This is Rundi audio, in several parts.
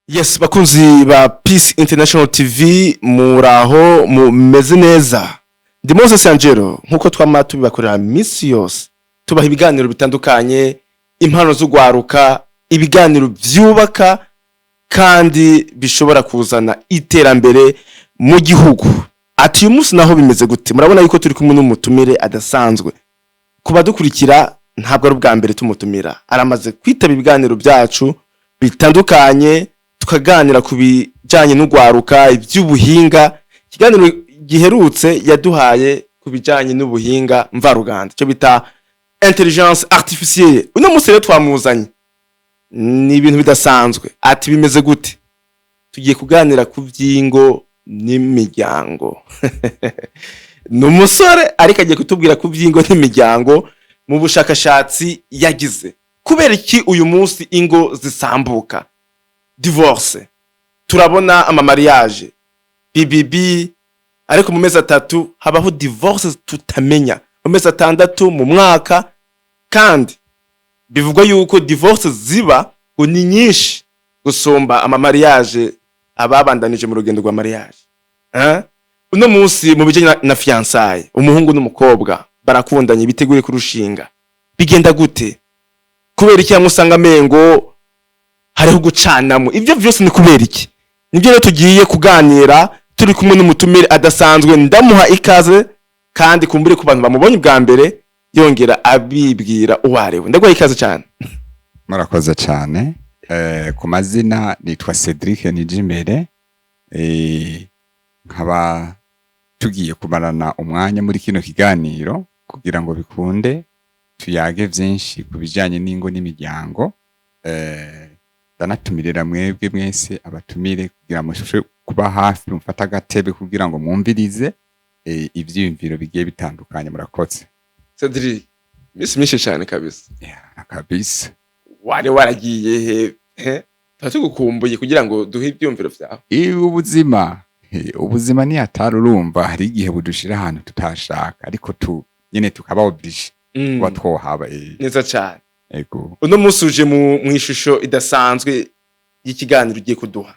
Yes, bakunzi ba Peace International TV muraho mumeze neza. Ndi Moses Angelo nkuko twama tubibakorera misi yose. Tubaha ibiganiro bitandukanye, impano zo gwaruka, ibiganiro vyubaka kandi bishobora kuzana iterambere mu gihugu. Ati uyu munsi naho bimeze gute? Murabona yuko turi kumwe n'umutumire adasanzwe. Kuba dukurikira ntabwo ari ubwa mbere tumutumira. Aramaze kwitaba ibiganiro byacu bitandukanye. Tukaganira ku bijanye n'ugwaruka iby'ubuhinga. Ikiganiro giherutse yaduhaye ku bijanye n'ubuhinga mvaruganda cyo bita intelligence artificielle. Uno munsi rero twamuzanye ni ibintu bidasanzwe. Ati bimeze gute? Tugiye kuganira ku byingo n'imiryango. N'umusore ariko agiye kutubwira ku byingo n'imiryango mu bushakashatsi yagize. Kubera iki uyu munsi ingo zisambuka? Divorce. Turabona ama mariage. BBB ariko mu mezi atatu habaho divorce tutamenya. Mu mezi atandatu mu mwaka kandi bivugwa yuko divorce ziba ngo ni nyinshi gusumba ama mariage ababandanije mu rugendo rwa mariage. Uno munsi mu bijanye na fiançailles, umuhungu n'umukobwa barakundanye bitegure kurushinga. Bigenda gute? Kubera iki yamusanga mengo hariho gucanamo ivyo vyose ni kubera iki? Nibyo rero tugiye kuganira turi kumwe n'umutumire adasanzwe. Ndamuha ikaze kandi kumbure ku bantu bamubonye bwa mbere yongera abibwira uwarewe. Ndagwa ikaze cyane. Murakoze cyane. Ku mazina nitwa Cedric Nijimbere. Nkaba tugiye kumarana umwanya muri kino kiganiro kugira ngo bikunde tuyage vyinshi ku bijanye n'ingo n'imiryango. Danatumirira mwebwe mwese abatumire kugira mushushe kuba hafi mufata gatebe kugira ngo mwumvirize ivyiyumviro bigiye bitandukanye. Murakoze Cedric. Misi cyane kabisa. Kabisa. Wari waragiye he? Tatugukumbuye kugira ngo duhe ibyumviro vyawe. Ubuzima ni atarurumva hari igihe budushira ahantu tutashaka ariko nyene tukaba oblige kuba twohaba. Neza cyane. Ego. Uno munsi uje mu ishusho idasanzwe y'ikiganiro ugiye kuduha.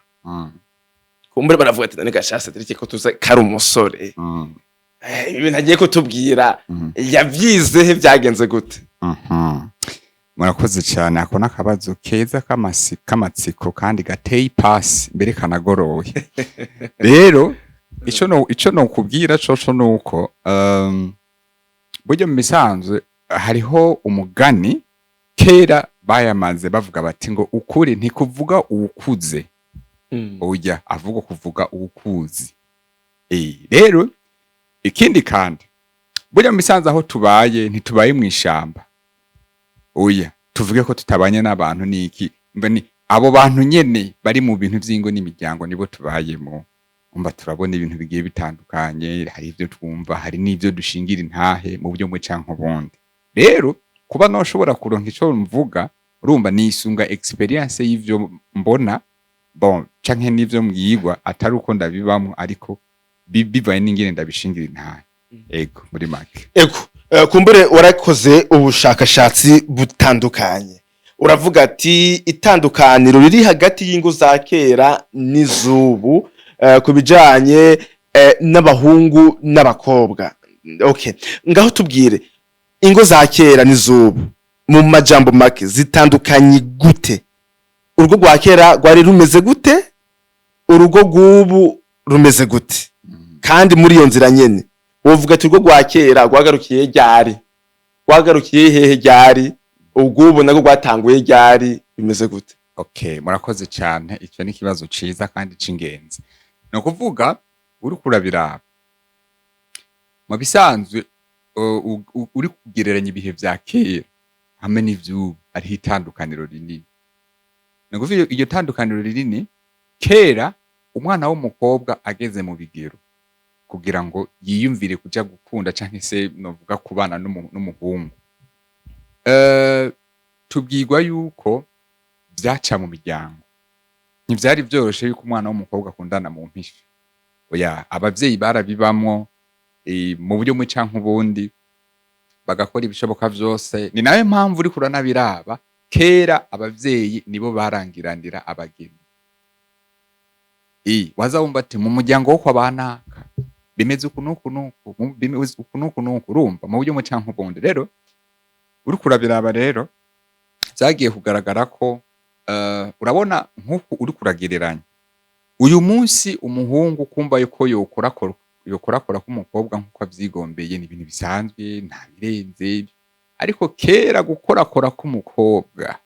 Kumbure baravuga ati none gashasa Cedric ko tuza kari umusore. Ibintu agiye kutubwira yavyizehe byagenze gute? Murakoze cyane. Ako nakabazo keza kamatsiko kandi gateye ipasi mbere kanagoroye. Rero ico no kubwira coco nuko buryo mu misanzwe hariho umugani kera bayamaze bavuga bati ngo ukuri ntikuvuga uwukuze. Oya avuga kuvuga uwukuzi. Rero ikindi kandi burya mu misanzu aho tubaye ntitubaye mu ishamba. Oya tuvuge ko tutabanye n'abantu niki mbani abo bantu nyene bari mu bintu by'ingo n'imiryango nibo tubayemo. Umba turabona ibintu bigiye bitandukanye, hari ivyo twumva, hari n'ivyo dushingira intahe mu buryo mwe canke ubundi. Rero kuba no shobora kuronka ico mvuga urumva nisunga experience y'ivyo mbona canke n'ivyo mbwirwa atari uko ndabibamwe ariko bivaye n'ingene ndabishingira intahe. Ego muri make. Ego kumbure warakoze ubushakashatsi butandukanye. Uravuga ati itandukaniro riri hagati y'ingo za kera n'izubu kubijanye n'abahungu n'abakobwa. Okay. Ngaho tubwire ingo za kera n'izubu mu majambo make zitandukanye gute? Urugo rwa kera rwari rumeze gute? Urugo rw'ubu rumeze gute? Kandi muri iyo nzira nyene uvuga ati urugo rwa kera rwagarukiye ryari? Rwagarukiye hehe ryari? Ubwo nako rwatanguye ryari? Bimeze gute? Okay, murakoze cyane. Icyo ni kibazo ciza kandi cingenzi. No kuvuga uri kurabira mu bisanzwe uri kugereranya ibihe vya kera hamwe n'ivyubu ari itandukaniro rinini. No kuvuga iyo tandukaniro rinini kera umwana w'umukobwa ageze mu bigero kugira ngo yiyumvire kuja gukunda canke se novuga kubana n'umuhungu. Tubwirwa yuko vyaca mu miryango. Ntivyari vyoroshe yuko umwana w'umukobwa akundana mu mpisho. Oya abavyeyi barabibamwo mu buryo mwe canke ubundi bagakora ibishoboka vyose. Ni nawe mpamvu uri kuranabiraba kera abavyeyi nibo barangiranira abageni. waza wumva ati mu muryango wo kwa banaka bimeze uku nuku nuku bimeze uku nuku nuku urumva mu buryo mu canke ubundi rero uri kurabiraba rero vyagiye kugaragara ko urabona nk'uku uri kuragereranya uyu munsi umuhungu kumva yuko yokorakora k'umukobwa nk'uko avyigombeye ni ibintu bisanzwe nta birenze ariko kera gukorakora k'umukobwa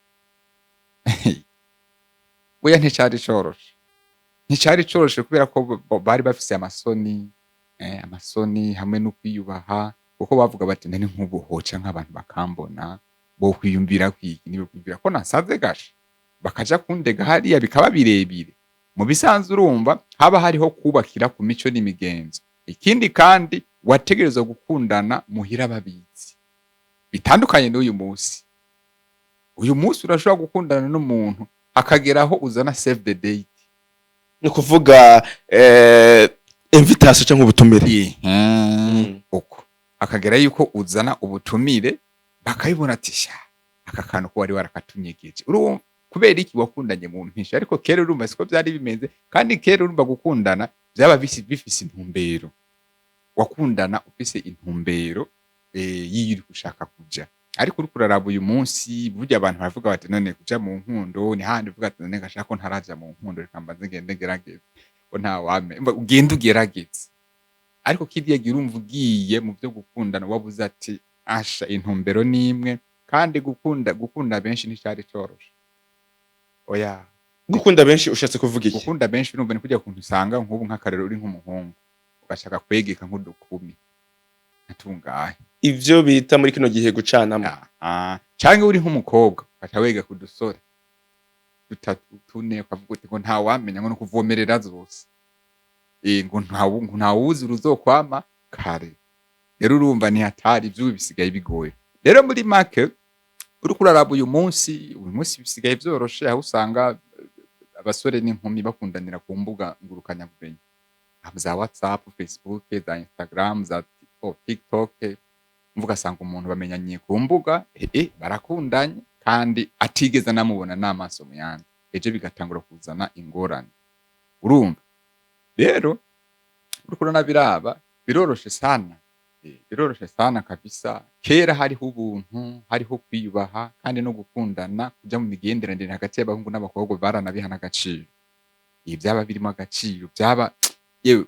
oya nticari coroshe kubera ko bari bafise amasoni hamwe no kwiyubaha kuko bavuga bati nani nk'ubu hoca nk'abantu bakambona bo kwiyumvira kwiki nibo kwiyumvira ko nasaze gasha bakaja kundega hariya bikaba birebire mu bisanzwe urumva haba hariho kubakira ku mico n'imigenzo ikindi kandi wategerezwa gukundana muhira babizi bitandukanye n'uyu munsi urashobora gukundana n'umuntu akageraho uzana save the date ni kuvuga invitation cyangwa ubutumire uko akagera yuko uzana ubutumire bakabibona ati sha aka kantu ko wari warakatunyegije urumva kubera iki wakundanye mu mpisha ariko kera urumva siko byari bimeze kandi kera urumva gukundana byaba bifise intumbero wakundana ufise intumbero yiri gushaka kuja ariko uri kuraraba uyu munsi burya abantu baravuga bati none kuja mu nkundo ni handi uvuga ati none gashaka ko ntaraja mu nkundo reka mbanze ngende gerageze ko nta wame ugenda ugerageze ariko kiriya gihe urumva ugiye mu byo gukundana wabuze ati asha intumbero nimwe kandi gukunda benshi nticari coroshe oya gukunda benshi ushatse kuvuga iki gukunda benshi urumva ni kujya kuntu usanga nk'ubu nk'akarero uri nk'umuhungu ugashaka kwegeka nk'udukumi nkatungahe ivyo bita muri kino gihe gucanamo canke uri nk'umukobwa ugaca wega ku dusore dutatu tune ukavuga uti ngo nta wamenya ngo no kuvomerera zose ngo ntawuzi uruzokwama kare rero urumva ni hatari ivyo bisigaye bigoye rero muri make uri kuraraba uyu munsi bisigaye vyoroshe aho usanga abasore n'inkumi bakundanira ku mbuga ngurukanabumenyi za WhatsApp, Facebook, za Instagram, za TikTok mvuga sanga umuntu bamenyanye ku mbuga barakundanye kandi atigeze namubona n'amaso mu yandi eje bigatangura kuzana ingorane urumva rero urukuru nabiraba biroroshe sana kabisa kera hariho ubuntu hariho kwiyubaha kandi no gukundana kuja mu migenderanire hagati y'abahungu n'abakobwa baranabihana agaciro ibyaba birimo agaciro byaba yewe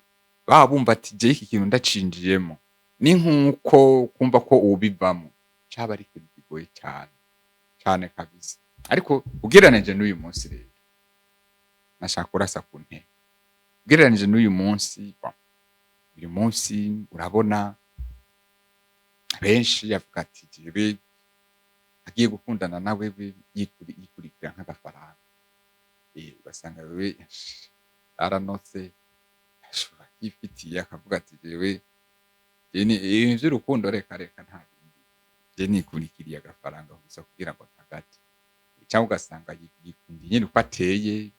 bumva ati je iki kintu ndacinjiyemo ni nkuko kumva ko ubivamo cyaba ari ikintu kigoye cyane kabisa ariko ugereranije n'uyu munsi rero nashaka kurasa ku ntebe ugereranije n'uyu munsi uyu munsi urabona benshi yavuga ati jewe agiye gukundana nawe yikurikira nk'agafaranga ugasanga wewe aranotse ashobora kwifitiye akavuga ati jewe ibintu by'urukundo reka nta bindi je nikurikiriye agafaranga gusa kugira ngo ntagate cyangwa ugasanga yikundiye nyine uko ateye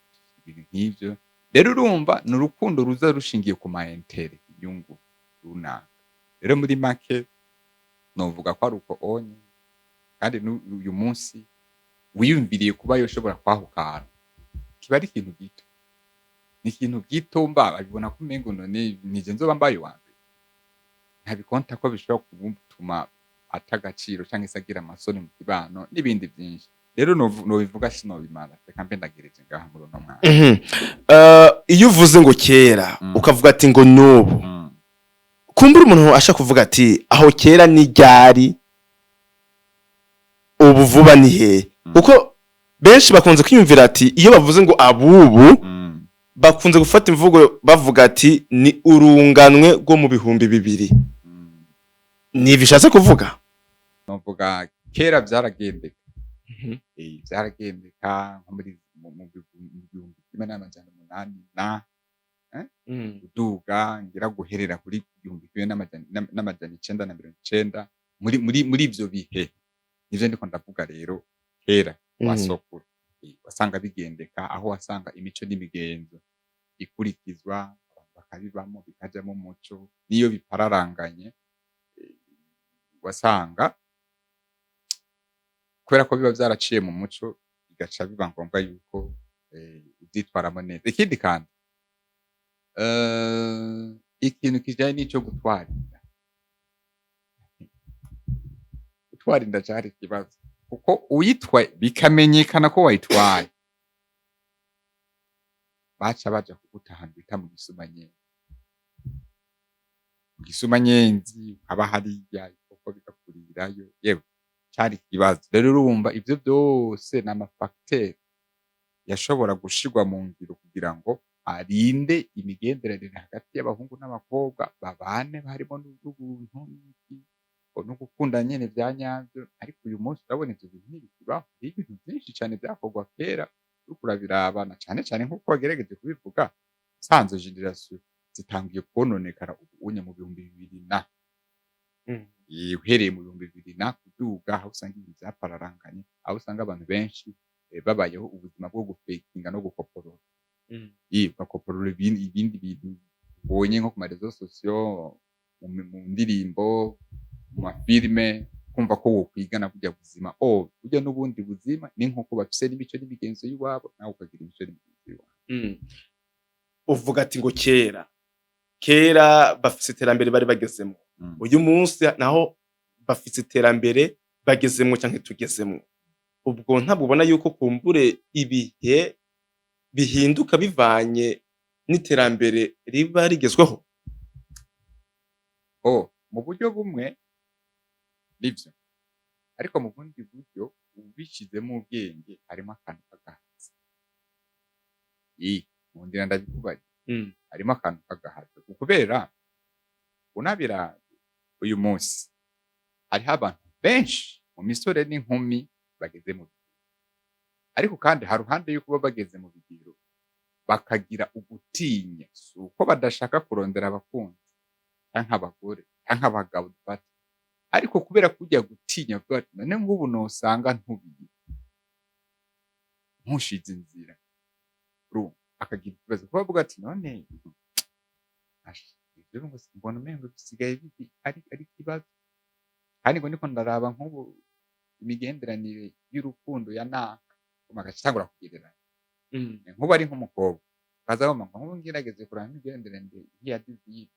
ibintu nk'ivyo rero urumva ni urukundo ruza rushingiye ku maentere inyungu runaka rero muri make novuga ko ari uko onye kandi uyu munsi wiyumviriye kuba yoshobora kwahukana kiba ari ikintu gito ni ikintu gito babibona ko umengo none nije nzoba mbaye wa mbere ntabikonta ko bishobora kumutuma atagaciro cyangwa se agira amasoni mu kibano n'ibindi byinshi rero nobivuga sinobimara reka mbe ndagereje ngaha muri no mwana iyo uvuze ngo kera ukavuga ati ngo nubu kumbura umuntu ashaka kuvuga ati aho kera ni ryari ubu vuba ni he kuko benshi bakunze kwiyumvira ati iyo bavuze ngo abubu bakunze gufata imvugo bavuga ati ni urunganwe rwo mu 2000 ni bishatse kuvuga novuga kera byaragendeka byaragendeka nko muri mu 1800 uduga ngira guherera kuri 1990 muri ivyo bihe nivyo ndiko ndavuga rero kera wasokura wasanga bigendeka aho wasanga imico n'imigenzo ikurikizwa abantu bakabibamo bikajamo umuco niyo bipararanganye wasanga kubera ko biba byaraciye mu muco bigaca biba ngombwa yuko ubyitwaramo neza ikindi kandi ikintu kijanye n'ico gutwara inda. Gutwara inda cari ikibazo kuko uyitwaye bikamenyekana ko wayitwaye baca baja kuguta ahantu bita mu Gisumanyenzi. Mu Gisumanyenzi haba hariya ibikoko bigakurirayo, yewe cari ikibazo. Rero urumva ivyo vyose ni amafagiteri yashobora gushirwa mu ngiro kugira ngo arinde imigenderanire hagati y'abahungu n'abakobwa babane harimo n'ubuntu no gukundana nyene vya nyavyo. Ariko uyu munsi urabona ivyo bintu ntibikibaho. Hariho ibintu vyinshi cane vyakorwa kera uriko urabirabana cane cane nk'uko wagerageje kubivuga, usanze generasiyo zitanguye kwononekara ubunye mu 2000 na uhereye mu 2000 na kuduga, aho usanga ibintu vyapararanganye, aho usanga abantu benshi babayeho ubuzima bwo gufekinga no gukoporora. Bakoporora ibindi bintu ubonye nko ku marezo sosiyo, mu ndirimbo, mu mafilime, kumva ko wokwigana burya buzima. Burya n'ubundi buzima ni nk'uko bafise n'imico n'imigenzo y'iwabo, nawe ukagira imico n'imigenzo y'iwawe. Uvuga ati ngo kera bafise iterambere bari bagezemwo, uyu munsi naho bafise iterambere bagezemwo canke tugezemwo. Ubwo ntabwo ubona yuko kumbure ibihe bihinduka bivanye n'iterambere riba rigezweho? Mu buryo bumwe nivyo, ariko mu bundi buryo ubishizemo ubwenge harimo akantu k'agahatsi. Mu ndira ndabikubarira, harimo akantu k'agahatsi kubera unabiravye uyu munsi hariho abantu benshi mu misore n'inkumi bageze mu bigero, ariko kandi haruhande yuko baba bageze mu bigero bakagira ugutinya, si uko badashaka kurondera abakunzi canke abagore canke abagabo dufate, ariko kubera kurya gutinya kuvuga ati none nk'ubu nosanga ntubiye ntushize inzira, urumva akagira ikibazo kuko avuga ati none ivyo ngo mbona umengo bisigaye ari ikibazo. Kandi ngo ndiko ndaraba nk'ubu imigenderanire y'urukundo ya naka magaca itangura kugereranya. Nk'ubu ari nk'umukobwa ukaza wumva nk'ubu ngerageze kuraba imigenderanire nk'iya Divine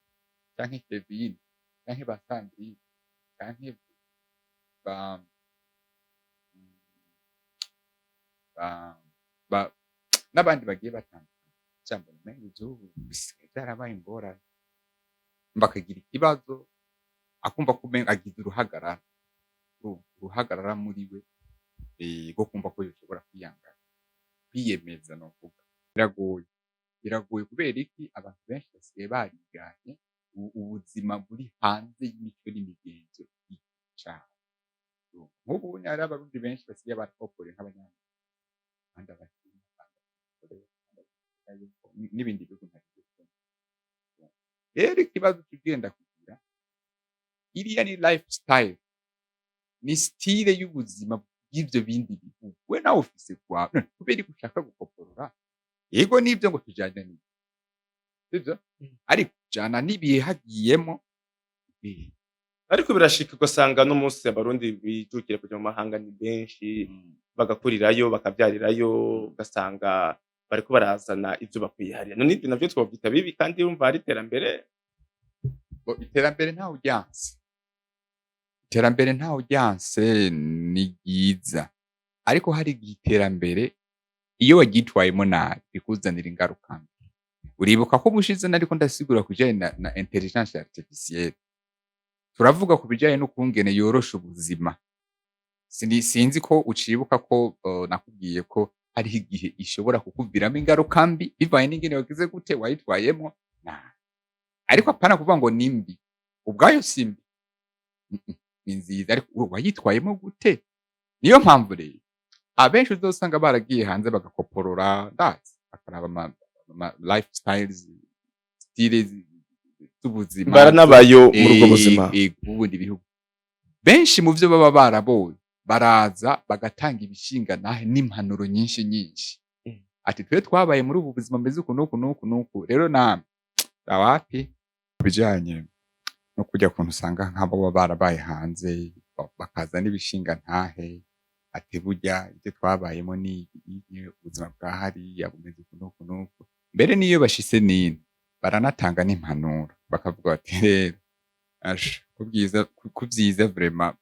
canke Kevin canke ba Sandrine canke n'abandi bagiye batandukanye, mbona umengo ivy'ubu bisigaye vyarabaye ingorane. Bakagira ikibazo akumva ko umengo agize uruhagarara muri we rwo kumva ko yoshobora kwiyemeza novuga. Biragoye kubera iki abantu benshi basigaye bariganye ubuzima buri hanze y'imico n'imigenzo y'icaha. Nk'ubu hari abarundi benshi basigaye barakopore nk'abanyamerika kandi n'ibindi bihugu ntabwo. Rero ikibazo tugenda kugira iriya ni lifestyle, ni style y'ubuzima bw'ivyo bindi bihugu. We nawe ufise kwawe kubera ko ushaka gukoporora, yego nivyo ngo tujanye n'ivyo, sivyo? Ariko jana n'ibihe hagiyemo. Ariko birashika ugasanga no munsi abarundi bijukira kuja mu mahanga ni benshi, bagakurirayo bakavyarirayo, ugasanga bariko barazana ivyo bakwiharira. None ivyo navyo twovyita bibi kandi urumva ari iterambere? Iterambere ntawe uryanse ni ryiza, ariko hari iterambere iyo waryitwayemo nabi bikuzanira ingaruka mbi. Uribuka ko ubushize nariko ndasigura kujanye na intelligence artificielle, turavuga ku bijanye n'ukungene yorosha ubuzima. Sinzi ko ucibuka ko nakubwiye ko hariho igihe ishobora kukuviramo ingaruka mbi bivanye n'ingene wagize gute wayitwayemo nabi. Ariko apana kuvuga ngo ni mbi, ubwayo si mbi, ni nziza, ariko wayitwayemo gute? Niyo mpamvu rero abenshi uzosanga baragiye hanze bagakoporora, bakaraba ama lifestyles, styles z'ubuzima baranabayo muri ubwo buzima. Ubundi bihugu benshi mu vyo baba barabonye baraza bagatanga ibishinga nahe n'impanuro nyinshi. Ati twe twabaye muri ubu buzima meze uku nuku, rero namwe awapi bijanye no kujya kuntu usanga nk'abo baba barabaye hanze bakaza n'ibishinga ntahe, ati burya ivyo twabayemo ni ubuzima bwa hariya bumeze uku nuku. Mbere niyo bashitse nini baranatanga n'impanuro bakavuga bati rero asha kubyiza vraiment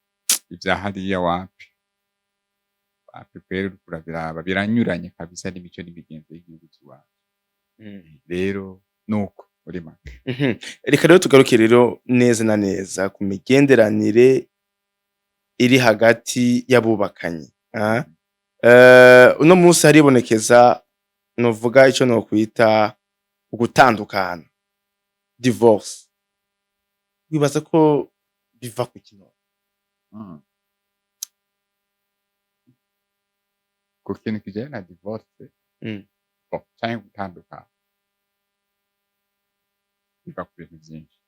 ibya hariya wapi kweri urabiraba biranyuranye kabisa n'imico n'imigenzo y'igihugu cy'iwacu. Rero nuko muri make. Reka rero tugaruke rero neza na neza ku migenderanire iri hagati y'abubakanye. Uno munsi haribonekeza novuga ico nokwita ugutandukana, divorce. Wibaza ko biva ku kino? Ku kintu kijanye na divorce canke gutandukana biva ku bintu vyinshi.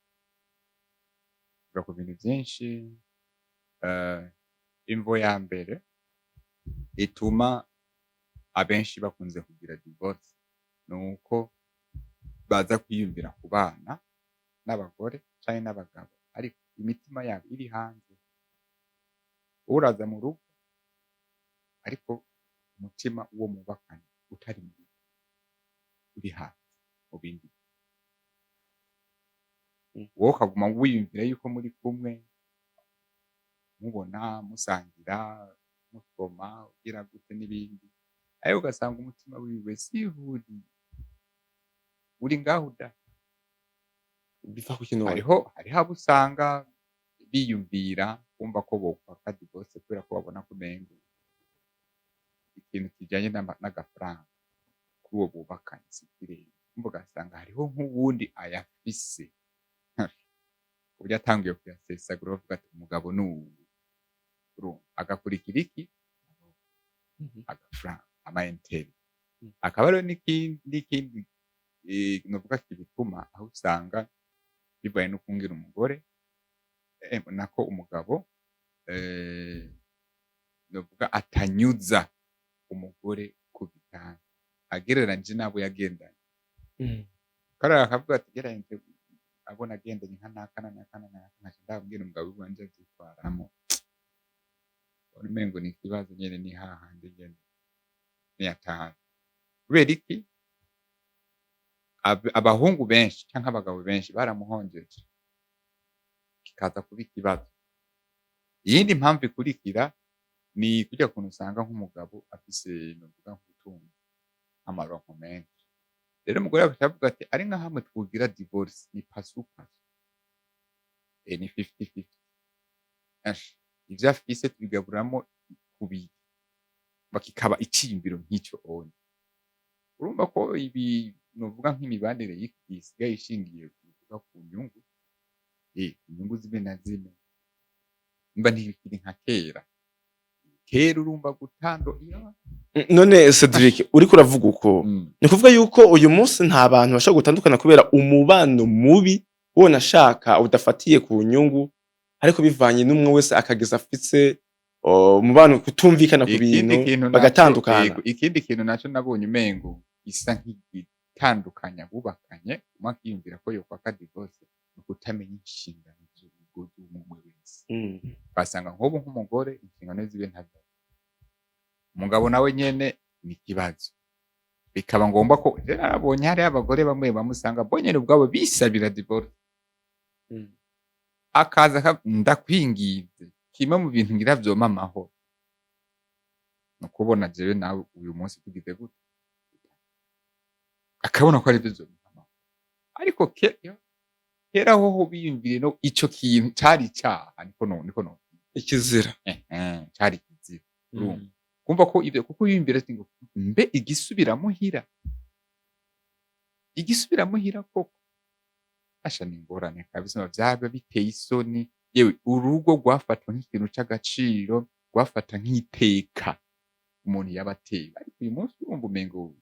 Biva ku bintu vyinshi. Imvo ya mbere ituma abenshi bakunze kugira divorce nuko baza kwiyumvira ku bana n'abagore canke n'abagabo ariko imitima yabo iri hanze. Uraza mu rugo ariko umutima uwo mubakanye utari mu rugo uri hanze mu bindi. Wowe ukaguma wiyumvira yuko muri kumwe mubona musangira musoma ugira gute n'ibindi ariko ugasanga umutima wiwe sihuri uri ngaho da. Biva ku kino? Hariho abo usanga biyumvira kumva ko bokwaka divorce kubera ko babona ko umengo ikintu kijanye n'agafaranga kuri uwo bubakanye sikirere. Kumva ugasanga hariho nk'uwundi ayafise uburyo atanguye kuyasesagura bavuga ati umugabo n'uwu agakurikira iki agafaranga amayenteri. Akaba rero n'ikindi novuga kibituma aho usanga bibaye no kungira umugore nako umugabo novuga atanyuza umugore ku bitanga agereranyije n'abo yagendanye. Karara akavuga ati gereranyije abona agendanye nka nakana nkaca ndabwira umugabo wanje avyitwaramo umengo ni ikibazo nyene ni hahandi nyene niyataha. Kubera iki abahungu benshi canke abagabo benshi baramuhonjeje kikaza kuba ikibazo. Iyindi mpamvu ikurikira ni kurya kuntu usanga nk'umugabo afise novuga nk'ubutunzi amaronko menshi. Rero umugore akavuga ati ari nka hamwe twugira divorce ni pasupasu ni 50-50. Ivyo afise tubigaburiramo kubiri bakikaba iciyumviro nk'ico onye. Urumva ko ibi novuga nk'imibanire isigaye ishingiye kuvuga ku nyungu inyungu zimwe na zimwe mba ntibikiri nka kera. Urumva none Cedric uriko uravuga uko ni kuvuga yuko uyu munsi nta bantu bashobora gutandukana kubera umubano mubi wona ashaka udafatiye ku nyungu ariko bivanye n'umwe wese akageza afise umubano kutumvikana ku bintu bagatandukana. Ikindi kintu naco nabonye umengo isa nk'igitandukanya bubakanye mwakiyumvira ko yokwaka divorce no kutamenya inshingano z'urugo z'umwe wese. Basanga nk'ubu nk'umugore inshingano zibe ntazo, umugabo nawe nyene ni ikibazo. Bikaba ngomba ko narabonye hari abagore bamwe bamusanga bonyene ubwabo bisabira divorce. Akaza ndakwingize kimwe mu bintu ngira vyoma amahoro no kubona jewe nawe uyu munsi tugize gute akabona ko ari byo vyoma amahoro. Ariko kera ho biyumvire no ico kintu cari cyaha niko no ikizira cari kizira. Kumva ko ivyo kuko yumvira ati ngo mbe igisubira muhira koko asha ni ngorane kabisa vyaba biteye isoni. Yewe urugo rwafatwa nk'ikintu c'agaciro rwafata nk'iteka umuntu yabateye ariko uyu munsi urumva umengo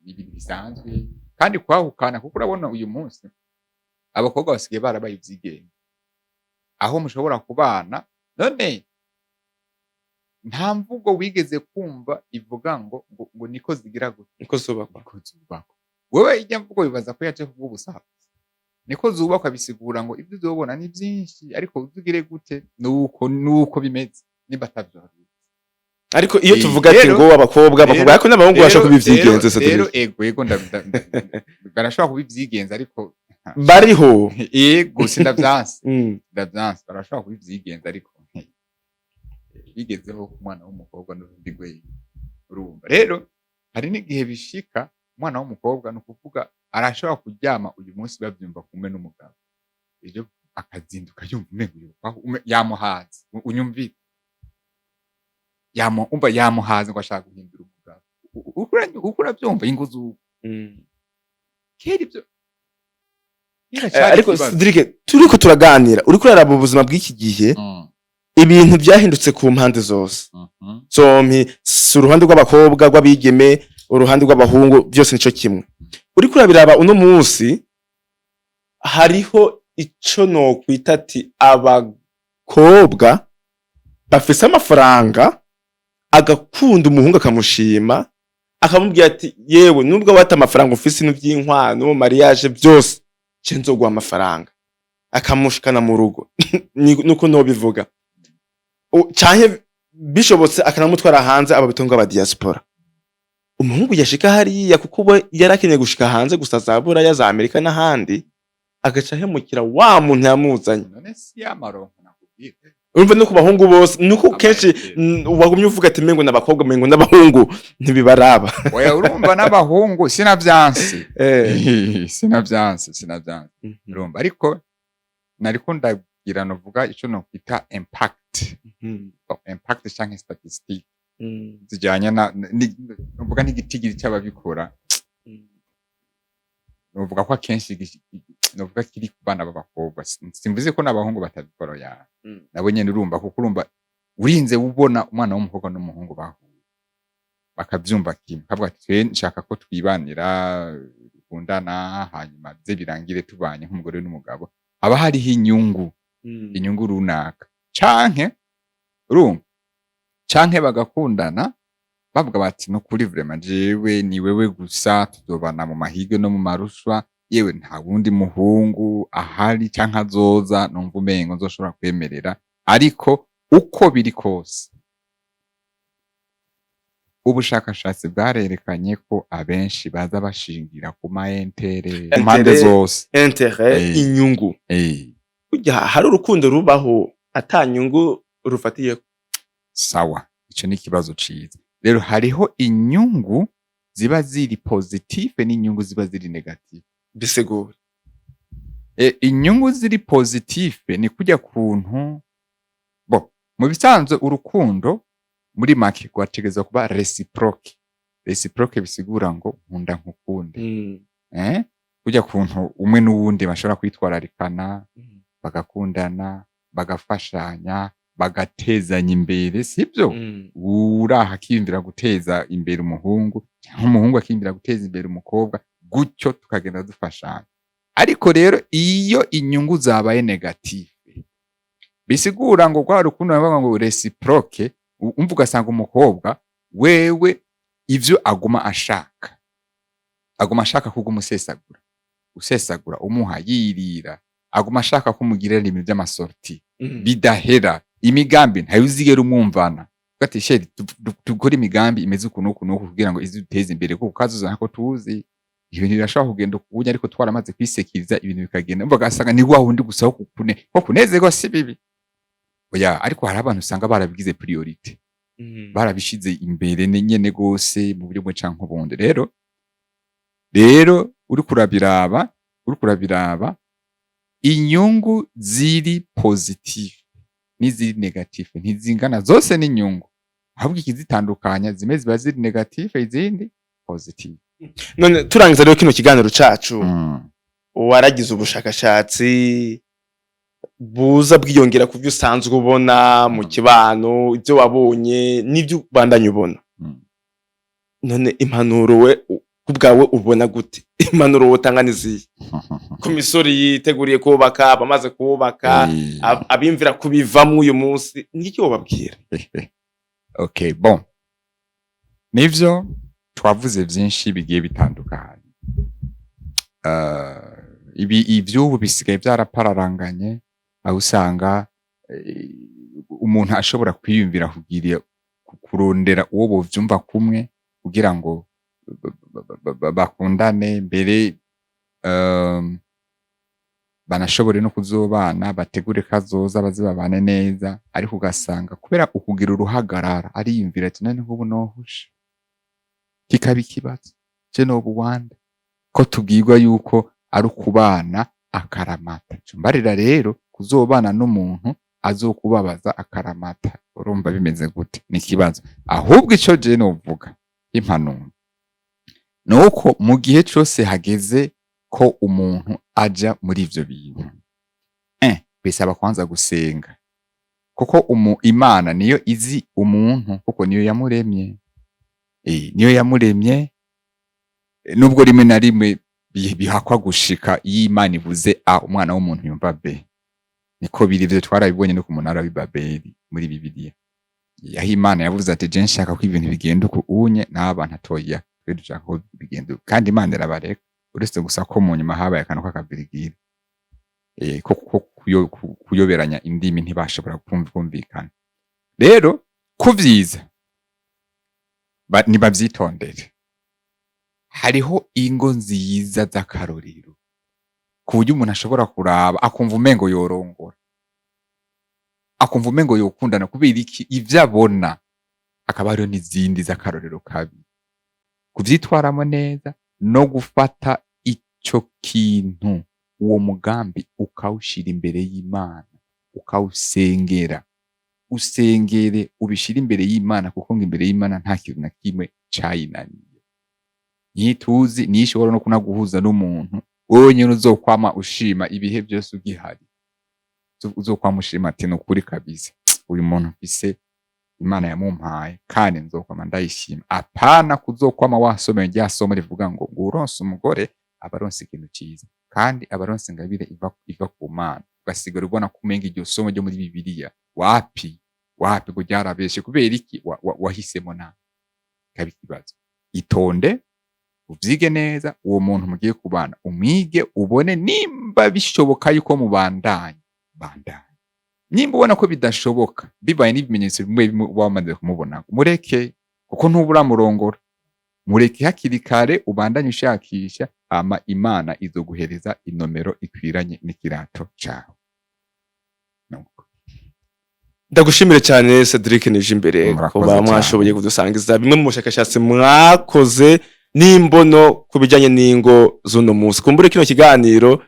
ibintu bisanzwe kandi kwahukana kuko urabona uyu munsi abakobwa basigaye barabaye ivyigenge aho mushobora kubana. None nta mvugo wigeze kumva ivuga ngo niko zigira gute niko zubakwa. Wewe ijya mvugo bibaza ko yaje kuvuga ubusaza niko zubakwa bisigura ngo ibyo uzobona ni byinshi ariko uzugire gute nuko bimeze niba atavyo. ariko iyo tuvuga ati ngo abakobwa ariko n'abahungu bashobora kubivyigenza rero ego barashobora kubivyigenza ariko bariho gusa ndavyanse barashobora kubivyigenza ariko bigezeho ku mwana w'umukobwa n'urundi rwego urumva rero hari n'igihe bishika umwana w'umukobwa ni ukuvuga arashobora kuryama uyu munsi bavyumva kumwe n'umugabo ejo akazinduka yumva umengo yamuhaze unyumvira yamuhaze ngo ashaka guhindura umugabo uko uravyumva inguzu kera ivyo ariko Cedric turiko turaganira uriko uraraba ubuzima bw'iki gihe ibintu byahindutse ku mpande zose zompi si uruhande rw'abakobwa rw'abigeme uruhande rw'abahungu byose nico kimwe uriko urabiraba uno munsi hariho ico nokwita ati abakobwa bafise amafaranga agakunda umuhungu akamushima akamubwira ati yewe nubwo wata amafaranga ufise n'vy'inkwano mu mariage byose je nzoguha amafaranga akamushikana mu rugo nuko no bivuga canke bishobotse akanamutwara hanze ababitonga aba diaspora umuhungu yashika hariya kuko yarakeneye gushika hanze gusa zabura ya za Amerika n'ahandi agaca hemukira wa muntu yamuzanye none si yamaronko nakubwira urumva no ku bahungu bose nuko kenshi wagumye uvuga ati mengo n'abakobwa mengo n'abahungu ntibibaraba oya urumva n'abahungu sinavyanse sinavyanse urumva ariko nariko ndagira novuga ico no kwita impact canke statistique zijanye novuga n'igitigiri c'ababikora novuga ko akenshi novuga kiri ku bana b'abakobwa simvuze ko n'abahungu batabikora ya nabo nyene urumva kuko urumva urinze ubona umwana w'umukobwa n'umuhungu bahuye bakavyumva kimwe kavuga ati twe nshaka ko twibanira dukundana hanyuma bye birangire tubanye nk'umugore n'umugabo haba hariho inyungu runaka canke bagakundana bavuga bati no kuri vraiment jewe ni wewe gusa tuzobana mu mahige no mu marushwa yewe nta wundi muhungu ahari canke azoza numva umengo nzoshobora kwemerera ariko uko biri kose ubushakashatsi bwarerekanye ko abenshi baza bashingira ku maentere impande zose inyungu kujya hari urukundo rubaho atanyungu rufatiye sawa ico ni kibazo ciza rero hariho inyungu ziba ziri positive n'inyungu ziba ziri negative bisegura inyungu ziri positive ni kujya kuntu mu bisanzwe urukundo muri make rwategeza kuba reciproque bisigura ngo nkunda nkukunde kujya kuntu umwe n'uwundi bashobora kwitwararikana bagakundana bagafashanya bagatezanya imbere sibyo uraha akiyumvira guteza imbere umuhungu cyangwa umuhungu akiyumvira guteza imbere umukobwa gutyo tukagenda dufashanya ariko rero iyo inyungu zabaye negative bisigura ngo kwa rukundo bavuga ngo reciproque umva ugasanga umukobwa wewe ivyo aguma ashaka kuguma usesagura umuha yirira aguma ashaka kumugirira ibintu by'amasorti bidahera imigambi ntayuzigera umwumvana ugati sheri dukora imigambi imeze ukuntu kugira ngo iziteze imbere kuko kazuzana ko tuzi ibintu birashobora kugenda kubunya ariko twaramaze kwisekiriza ibintu bikagenda umva gasanga ni wahundi gusa ko kunezerwa si bibi oya ariko hari abantu usanga barabigize priority barabishize imbere nyene gose mu buryo bwo canke ubundi rero uri kurabiraba inyungu ziri positive n'iziri negative ntizingana zose n'inyungu ahubwo ikizitandukanya zimwe ziba ziri negative izindi positive none turangiza rero kino kiganiro cacu waragize ubushakashatsi buza bwiyongera ku byo usanzwe ubona mu kibano ibyo wabonye n'ibyo bandanye ubona none impanuro we kubwawe ubona gute impanuro wotanga niziye ku misori yiteguriye kubaka bamaze kubaka abimvira kubivamo uyu munsi n'icyo wababwira okay bon nivyo twavuze byinshi bigiye bitandukanye ivyubu bisigaye byarapararanganye aho usanga umuntu ashobora kwiyumvira kurondera uwo bovyumva kumwe kugira ngo bakundane mbere banashobore no kuzobana bategure kazoza bazibabane neza, ariko ugasanga kubera ukugira uruhagarara ariyumvira ati none nk'ubu nohusha kikaba ikibazo je nobuwande ko tubwirwa yuko ari ukubana akaramata. Mbarira rero kuzobana n'umuntu azokubabaza akaramata, urumva bimeze gute? Ni ikibazo. Ahubwo ico je novuga impanuro nuko mu gihe cose hageze ko umuntu aja muri ivyo bintu bisaba kwanza gusenga, kuko Imana niyo izi umuntu, kuko niyo yamuremye. Niyo yamuremye, nubwo rimwe na rimwe bihakwa gushika iyo Imana ivuze A, umwana w'umuntu yumva B. Niko biri, ivyo twarabibonye no ku munara w'i Babeli muri Bibiliya. Aho Imana yavuze ati je nshaka ko ibintu bigenda uko unye n'abantu atoya twe dushaka ko bigenda, kandi Imana irabareka, uretse gusa ko mu nyuma habaye akantu k'akabirigiri ko kuyoberanya indimi ntibashobora kumvikana. Rero kuvyiza nibavyitondere. Hariho ingo nziza z'akarorero ku buryo umuntu ashobora kuraba akumva umengo yorongora, akumva umengo yokundana kubera iki ivyo abona, akaba hariho n'izindi z'akarorero kabi. Kuvyitwaramo neza no gufata ico kintu, uwo mugambi ukawushira imbere y'Imana, ukawusengera, usengere ubishira imbere y'Imana, kuko ngo imbere y'Imana nta kintu na kimwe cayinaniye. Ntituzi nishobora no kunaguhuza n'umuntu wowe nyene uzokwama ushima ibihe byose ugihari, uzokwama ushima ati nukuri kabisa uyu muntu mfise Imana yamumpaye kandi nzokwama ndayishima. Apana kuzokwama wasomeye rya somo rivuga ngo uronse umugore abaronse ikintu ciza, kandi abaronse ingabire iva ku Mana, ugasigara ubona kumenga iryo somo ryo muri Bibiliya wapi ngo ryarabeshe. Kubera iki wahisemo nabi? Kabi kibazo. Itonde uvyige neza, uwo muntu mugiye kubana umwige, ubone nimba bishoboka yuko mubandanye. Nimba ubona ko bidashoboka bibaye n'ibimenyetso bimwe wamaze kumubona, mureke, kuko ntubura murongora. Mureke hakiri kare, ubandanye ushakisha, hama Imana izoguhereza inomero ikwiranye n'ikirato cawe. Ndagushimire cyane Cedric Nijimbere kuba mwashoboye kudusangiza bimwe mu bushakashatsi mwakoze n'imbono kubijanye n'ingo z'uno munsi. Kumbure kino kiganiro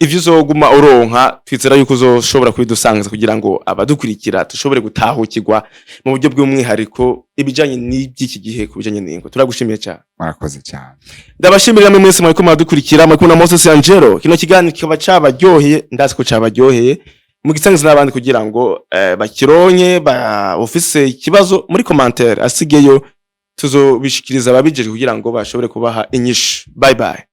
ivyo uzoguma uronka, twizera yuko uzoshobora kubidusangiza kugira ngo abadukurikira tushobore gutahukirwa mu buryo bw'umwihariko ibijanye n'iby'iki gihe kubijanye n'ingo. Turagushimiye cyane. Murakoze cyane. Ndabashimira mwe mwese mwariko mwadukurikira, mwariko na Moses Angelo. Kino kiganiro kikaba cabaryoheye, ndazi ko cabaryoheye, mugisangiza n'abandi kugira ngo bakironke, ufise ikibazo muri commentaire asigeyo tuzobishikiriza ababijeje kugira ngo bashobore kubaha inyishu. Bye bye.